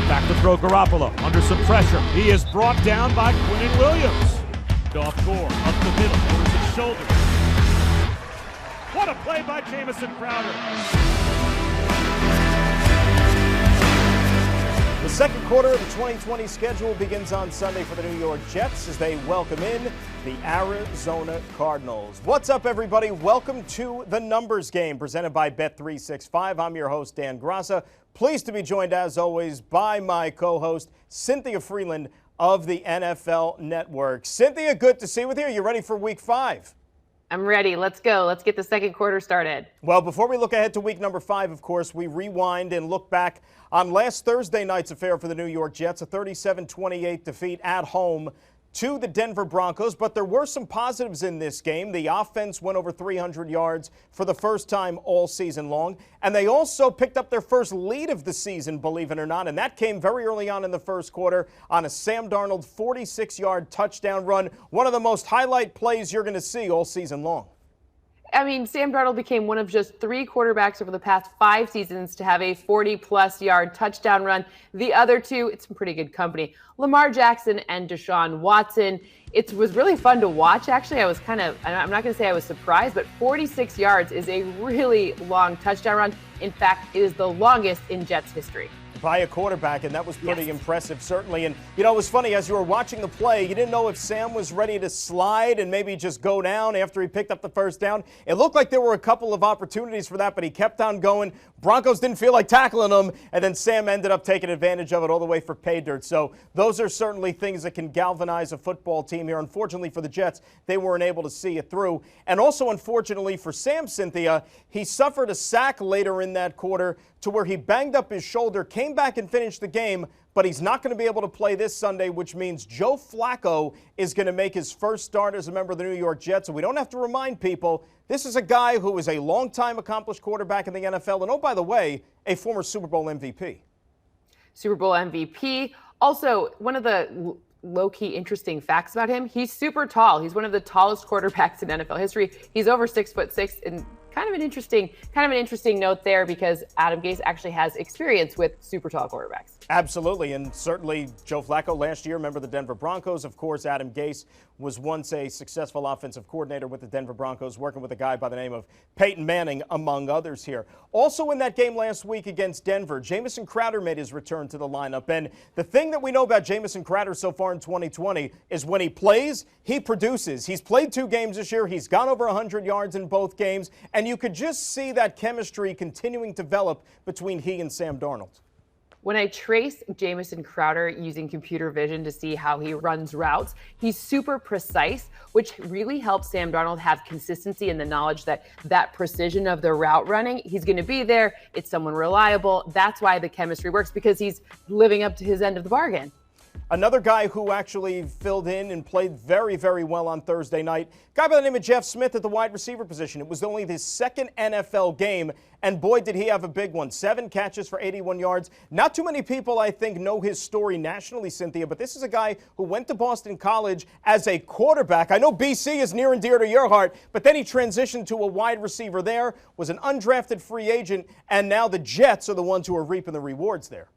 Back to throw Garoppolo under some pressure. He is brought down by Quinnen Williams. Off Gore, up the middle, over his shoulder. What a play by Jamison Crowder. The second quarter of the 2020 schedule begins on Sunday for the New York Jets as they welcome in the Arizona Cardinals. What's up, everybody? Welcome to the Numbers Game presented by Bet365. I'm your host, Dan Graca. Pleased to be joined, as always, by my co-host, Cynthia Frelund of the NFL Network. Cynthia, good to see you with you. You ready for Week 5? I'm ready. Let's go. Let's get the second quarter started. Well, before we look ahead to week number 5, of course, we rewind and look back on last Thursday night's affair for the New York Jets, a 37-28 defeat at home to the Denver Broncos. But there were some positives in this game. The offense went over 300 yards for the first time all season long. And they also picked up their first lead of the season, believe it or not. And that came very early on in the first quarter on a Sam Darnold 46-yard touchdown run. One of the most highlight plays you're going to see all season long. I mean, Sam Darnold became one of just 3 quarterbacks over the past 5 seasons to have a 40-plus yard touchdown run. The other 2, it's some pretty good company. Lamar Jackson and Deshaun Watson. It was really fun to watch, actually. I'm not going to say I was surprised, but 46 yards is a really long touchdown run. In fact, it is the longest in Jets history. By a quarterback, and that was pretty impressive, certainly. And, you know, it was funny, as you were watching the play, you didn't know if Sam was ready to slide and maybe just go down after he picked up the first down. It looked like there were a couple of opportunities for that, but he kept on going. Broncos didn't feel like tackling him, and then Sam ended up taking advantage of it all the way for pay dirt. So those are certainly things that can galvanize a football team here. Unfortunately for the Jets, they weren't able to see it through. And also, unfortunately for Sam, Cynthia, he suffered a sack later in that quarter to where he banged up his shoulder, came back and finished the game, but he's not going to be able to play this Sunday, which means Joe FLACCO is going to make his first start as a member of the New York Jets. And we don't have to remind people, this is a guy who is a long-time accomplished quarterback in the NFL, and oh, by the way, a former Super Bowl MVP. Super Bowl MVP. Also, one of the low-key interesting facts about him, he's super tall. He's one of the tallest quarterbacks in NFL history. He's over 6'6", and kind of an interesting note there, because Adam Gase actually has experience with super tall quarterbacks. Absolutely, and certainly Joe FLACCO last year, member of the Denver Broncos. Of course, Adam Gase was once a successful offensive coordinator with the Denver Broncos, working with a guy by the name of Peyton Manning, among others here. Also in that game last week against Denver, Jamison Crowder made his return to the lineup. And the thing that we know about Jamison Crowder so far in 2020 is when he plays, he produces. He's played 2 games this year. He's gone over 100 yards in both games. And you could just see that chemistry continuing to develop between he and Sam Darnold. When I trace Jamison Crowder using computer vision to see how he runs routes, he's super precise, which really helps Sam Darnold have consistency in the knowledge that that precision of the route running, he's going to be there. It's someone reliable. That's why the chemistry works, because he's living up to his end of the bargain. Another guy who actually filled in and played very, very well on Thursday night, guy by the name of Jeff Smith at the wide receiver position. It was only his second NFL game, and boy, did he have a big one. 7 catches for 81 yards. Not too many people, I think, know his story nationally, Cynthia, but this is a guy who went to Boston College as a quarterback. I know BC is near and dear to your heart, but then he transitioned to a wide receiver there, was an undrafted free agent, and now the Jets are the ones who are reaping the rewards there.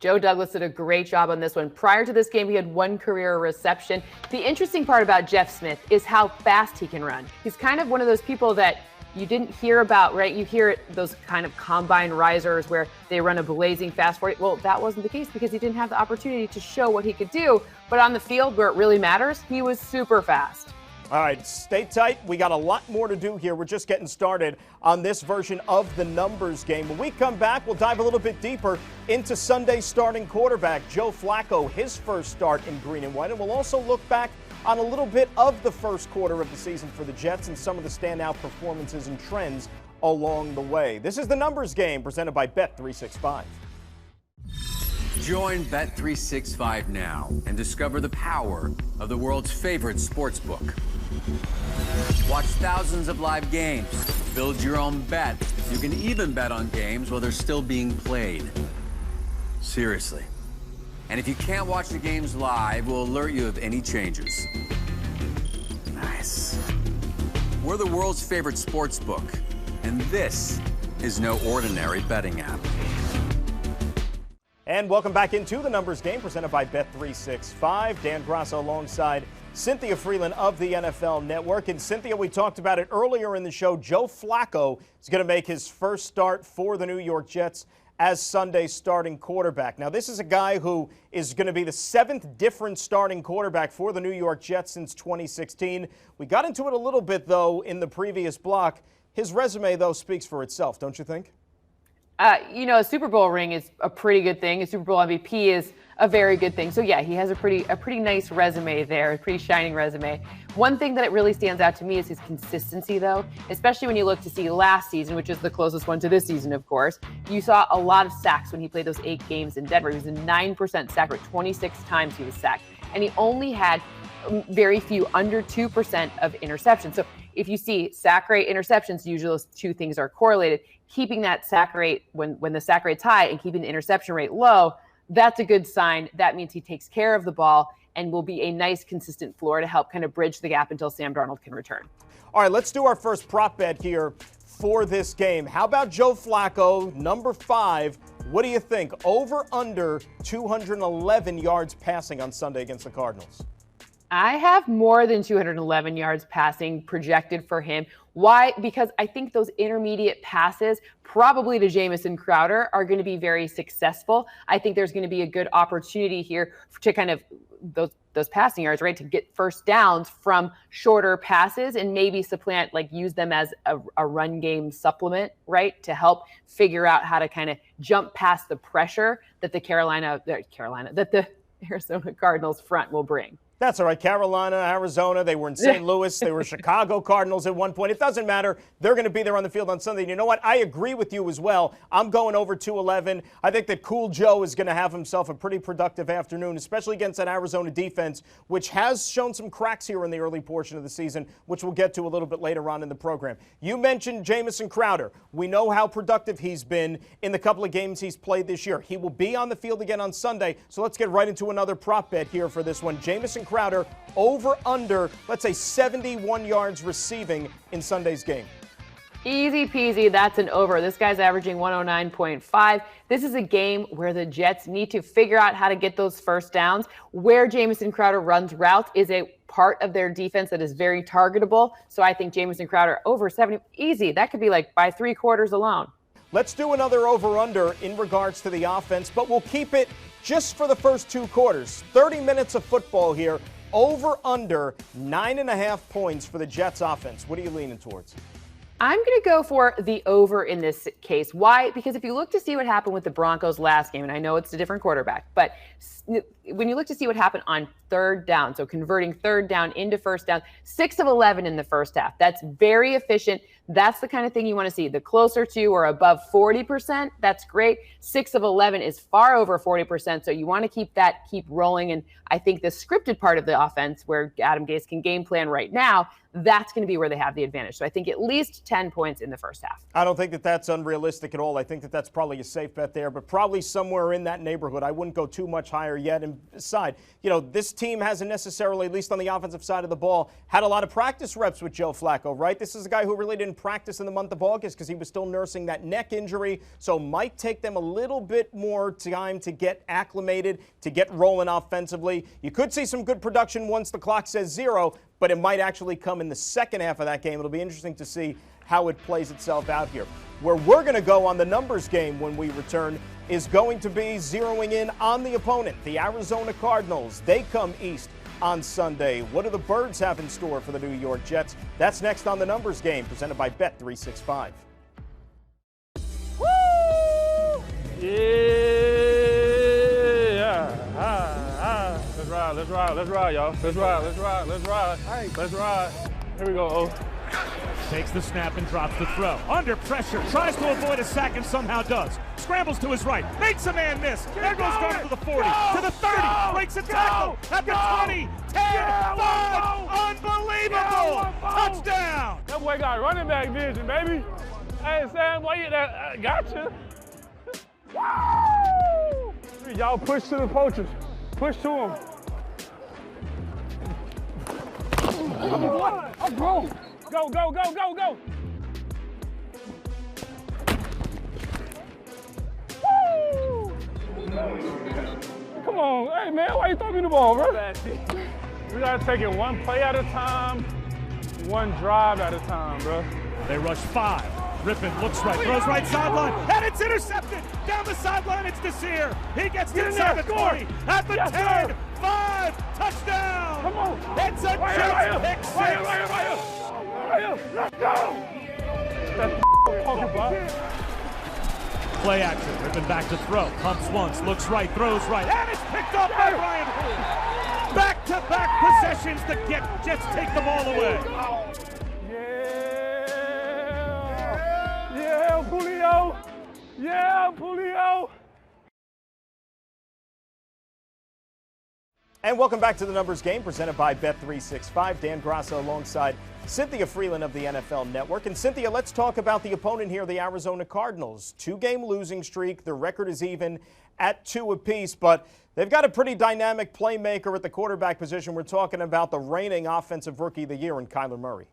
Joe Douglas did a great job on this one. Prior to this game, he had 1 career reception. The interesting part about Jeff Smith is how fast he can run. He's kind of one of those people that you didn't hear about, right? You hear those kind of combine risers where they run a blazing fast 40. Well, that wasn't the case because he didn't have the opportunity to show what he could do. But on the field where it really matters, he was super fast. All right, stay tight. We got a lot more to do here. We're just getting started on this version of the Numbers Game. When we come back, we'll dive a little bit deeper into Sunday's starting quarterback, Joe FLACCO, his first start in green and white. And we'll also look back on a little bit of the first quarter of the season for the Jets and some of the standout performances and trends along the way. This is the Numbers Game presented by Bet365. Join Bet365 now and discover the power of the world's favorite sportsbook. Watch thousands of live games, build your own bet. You can even bet on games while they're still being played. Seriously. And if you can't watch the games live, we'll alert you of any changes. Nice. We're the world's favorite sportsbook, and this is no ordinary betting app. And welcome back into the numbers game presented by Bet365. Dan Graca alongside Cynthia Frelund of the NFL Network. And Cynthia, we talked about it earlier in the show. Joe Flacco is going to make his first start for the New York Jets as Sunday's starting quarterback. Now, this is a guy who is going to be the 7th different starting quarterback for the New York Jets since 2016. We got into it a little bit, though, in the previous block. His resume, though, speaks for itself, don't you think? A Super Bowl ring is a pretty good thing. A Super Bowl MVP is a very good thing. So yeah, he has a pretty nice resume there, a pretty shining resume. One thing that really stands out to me is his consistency, though, especially when you look to see last season, which is the closest one to this season, of course. You saw a lot of sacks when he played those 8 games in Denver. He was a 9% sack rate, 26 times he was sacked, and he only had very few, under 2% of interceptions. So if you see sack rate, interceptions, usually those two things are correlated. Keeping that sack rate when the sack rate's high and keeping the interception rate low, that's a good sign. That means he takes care of the ball and will be a nice, consistent floor to help kind of bridge the gap until Sam Darnold can return. All right, let's do our first prop bet here for this game. How about Joe Flacco, number 5? What do you think? Over, under 211 yards passing on Sunday against the Cardinals. I have more than 211 yards passing projected for him. Why? Because I think those intermediate passes, probably to Jamison Crowder, are going to be very successful. I think there's going to be a good opportunity here to kind of those passing yards, right, to get first downs from shorter passes and maybe supplant, like use them as a run game supplement, right, to help figure out how to kind of jump past the pressure that the Arizona Cardinals front will bring. That's all right. Carolina, Arizona, they were in St. Louis. They were Chicago Cardinals at one point. It doesn't matter. They're going to be there on the field on Sunday. And you know what? I agree with you as well. I'm going over 211. I think that Cool Joe is going to have himself a pretty productive afternoon, especially against that Arizona defense, which has shown some cracks here in the early portion of the season, which we'll get to a little bit later on in the program. You mentioned Jamison Crowder. We know how productive he's been in the couple of games he's played this year. He will be on the field again on Sunday. So let's get right into another prop bet here for this one. Jamison Crowder over under, let's say 71 yards receiving in Sunday's game. Easy peasy, that's an over. This guy's averaging 109.5. This is a game where the Jets need to figure out how to get those first downs. Where Jamison Crowder runs routes is a part of their defense that is very targetable. So I think Jamison Crowder over 70, easy. That could be like by 3 quarters alone. Let's do another over-under in regards to the offense, but we'll keep it just for the first 2 quarters. 30 minutes of football here. Over under 9.5 points for the Jets offense. What are you leaning towards? I'm going to go for the over in this case. Why? Because if you look to see what happened with the Broncos last game, and I know it's a different quarterback, but when you look to see what happened on 3rd down, so converting 3rd down into first down, 6 of 11 in the first half. That's very efficient. That's the kind of thing you want to see. The closer to or above 40%, that's great. 6 of 11 is far over 40%, so you want to keep rolling. And I think the scripted part of the offense, where Adam Gase can game plan right now, that's going to be where they have the advantage. So I think at least 10 points in the first half. I don't think that that's unrealistic at all. I think that that's probably a safe bet there, but probably somewhere in that neighborhood. I wouldn't go too much higher yet. And aside, this team hasn't necessarily, at least on the offensive side of the ball, had a lot of practice reps with Joe Flacco, right? This is a guy who really didn't practice in the month of August because he was still nursing that neck injury. So might take them a little bit more time to get acclimated, to get rolling offensively. You could see some good production once the clock says 0, but it might actually come in the second half of that game. It'll be interesting to see how it plays itself out here. Where we're going to go on the numbers game when we return is going to be zeroing in on the opponent, the Arizona Cardinals. They come east on Sunday. What do the Birds have in store for the New York Jets? That's next on the numbers game, presented by Bet365. Woo! Yeah! Let's ride, y'all. Let's ride. Here we go, Takes the snap and drops the throw. Under pressure, tries to avoid a sack and somehow does. Scrambles to his right, makes a man miss. There goes Garner to the 40, to the 30, breaks a tackle at the 20, 10, 5, unbelievable! Touchdown! That boy got running back vision, baby. Hey, Sam, why you that? Gotcha. Woo! Y'all push to the poachers. Push to him. I'm grown. Go. Woo! Come on, hey man, why you throwing me the ball, bro? We gotta take it one play at a time, one drive at a time, bro. They rush 5. Rippon looks right, throws right sideline, and it's intercepted. Down the sideline, it's Desir. He gets to inside the 20, at the 10, 5, touchdown. Come on. It's a Jets pick 6. Right here. Let's go. That's talking about. Play action, Rippon back to throw, pumps once, looks right, throws right, and it's picked up by Ryan Hood. Back-to-back possessions, the Jets take the ball away. Yeah, Julio. Yeah, Julio. And welcome back to the Numbers Game, presented by Bet365. Dan Graca alongside Cynthia Frelund of the NFL Network. And Cynthia, let's talk about the opponent here, the Arizona Cardinals. 2-game losing streak. Their record is even at 2 apiece, but they've got a pretty dynamic playmaker at the quarterback position. We're talking about the reigning offensive rookie of the year in Kyler Murray.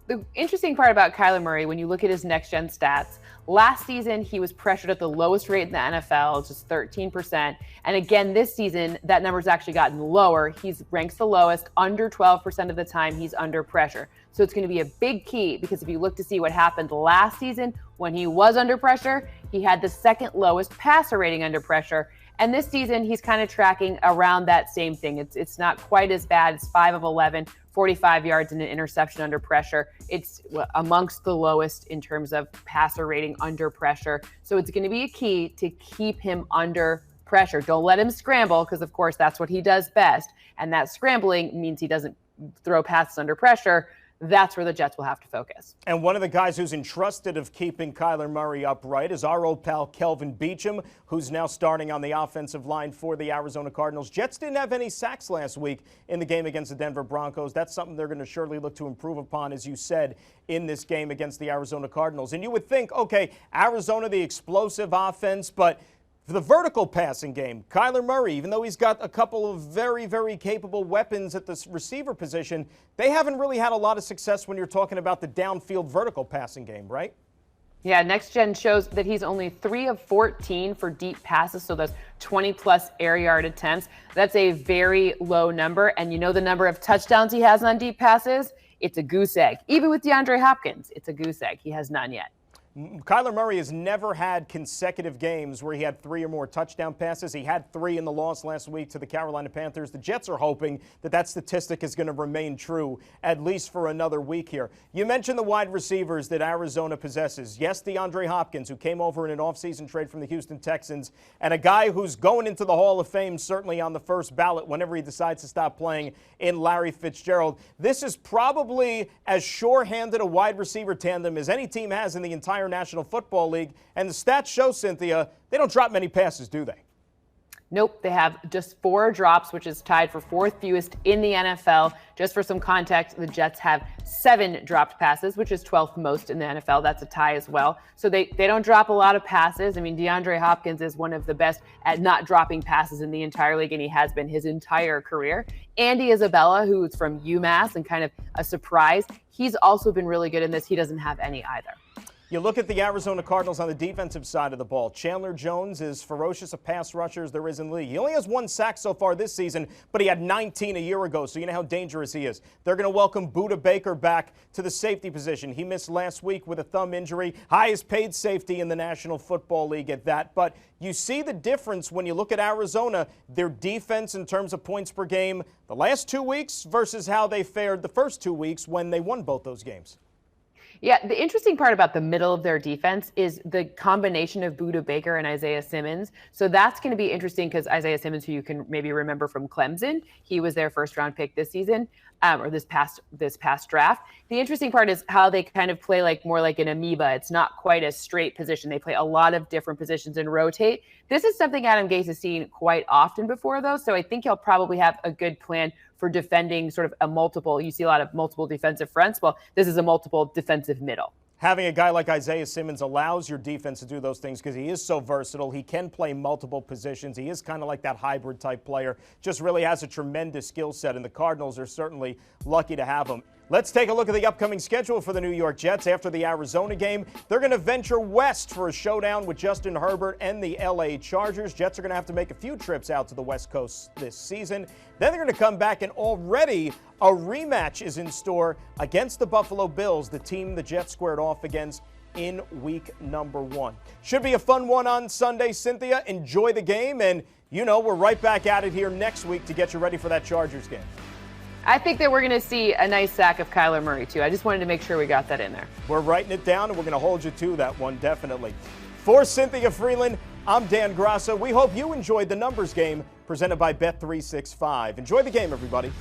The interesting part about Kyler Murray, when you look at his next-gen stats, last season he was pressured at the lowest rate in the NFL, just 13%. And again, this season, that number's actually gotten lower. He's ranks the lowest, under 12% of the time he's under pressure. So it's going to be a big key, because if you look to see what happened last season when he was under pressure, he had the second lowest passer rating under pressure. And this season, he's kind of tracking around that same thing. It's not quite as bad. It's 5 of 11, 45 yards and an interception under pressure. It's amongst the lowest in terms of passer rating under pressure. So it's going to be a key to keep him under pressure. Don't let him scramble, because, of course, that's what he does best. And that scrambling means he doesn't throw passes under pressure. That's where the Jets will have to focus. And one of the guys who's entrusted of keeping Kyler Murray upright is our old pal Kelvin Beachum, who's now starting on the offensive line for the Arizona Cardinals. Jets didn't have any sacks last week in the game against the Denver Broncos. That's something they're going to surely look to improve upon, as you said, in this game against the Arizona Cardinals. And you would think, okay, Arizona, the explosive offense, but for the vertical passing game, Kyler Murray, even though he's got a couple of very, very capable weapons at the receiver position, they haven't really had a lot of success when you're talking about the downfield vertical passing game, right? Yeah, Next Gen shows that he's only 3 of 14 for deep passes, so that's 20-plus air yard attempts. That's a very low number, and you know the number of touchdowns he has on deep passes? It's a goose egg. Even with DeAndre Hopkins, it's a goose egg. He has none yet. Kyler Murray has never had consecutive games where he had 3 or more touchdown passes. He had 3 in the loss last week to the Carolina Panthers. The Jets are hoping that that statistic is going to remain true at least for another week here. You mentioned the wide receivers that Arizona possesses. Yes, DeAndre Hopkins, who came over in an offseason trade from the Houston Texans, and a guy who's going into the Hall of Fame certainly on the first ballot whenever he decides to stop playing, in Larry Fitzgerald. This is probably as sure-handed a wide receiver tandem as any team has in the entire National Football League, and the stats show, Cynthia, they don't drop many passes, do they? Nope, they have just 4 drops, which is tied for 4th fewest in the NFL. Just for some context, the Jets have 7 dropped passes, which is 12th most in the NFL. That's a tie as well. So they don't drop a lot of passes. I mean, DeAndre Hopkins is one of the best at not dropping passes in the entire league, and he has been his entire career. Andy Isabella, who's from UMass and kind of a surprise, he's also been really good in this. He doesn't have any either. You look at the Arizona Cardinals on the defensive side of the ball. Chandler Jones is ferocious a pass rusher as there is in the league. He only has 1 sack so far this season, but he had 19 a year ago, so you know how dangerous he is. They're going to welcome Budda Baker back to the safety position. He missed last week with a thumb injury. Highest paid safety in the National Football League at that. But you see the difference when you look at Arizona, their defense in terms of points per game, the last 2 weeks versus how they fared the first 2 weeks when they won both those games. Yeah, the interesting part about the middle of their defense is the combination of Budda Baker and Isaiah Simmons. So that's going to be interesting because Isaiah Simmons, who you can maybe remember from Clemson, he was their first-round pick this season, or this past draft. The interesting part is how they kind of play more like an amoeba. It's not quite a straight position. They play a lot of different positions and rotate. This is something Adam Gase has seen quite often before, though, so I think he'll probably have a good plan for defending sort of a multiple. You see a lot of multiple defensive fronts. Well, this is a multiple defensive middle. Having a guy like Isaiah Simmons allows your defense to do those things because he is so versatile. He can play multiple positions. He is kind of like that hybrid type player. Just really has a tremendous skill set, and the Cardinals are certainly lucky to have him. Let's take a look at the upcoming schedule for the New York Jets. After the Arizona game, they're going to venture west for a showdown with Justin Herbert and the LA Chargers. Jets are going to have to make a few trips out to the West Coast this season. Then they're going to come back, and already a rematch is in store against the Buffalo Bills, the team the Jets squared off against in week number 1. Should be a fun one on Sunday. Cynthia, enjoy the game, and we're right back at it here next week to get you ready for that Chargers game. I think that we're going to see a nice sack of Kyler Murray, too. I just wanted to make sure we got that in there. We're writing it down, and we're going to hold you to that one, definitely. For Cynthia Frelund, I'm Dan Graca. We hope you enjoyed the numbers game presented by Bet365. Enjoy the game, everybody.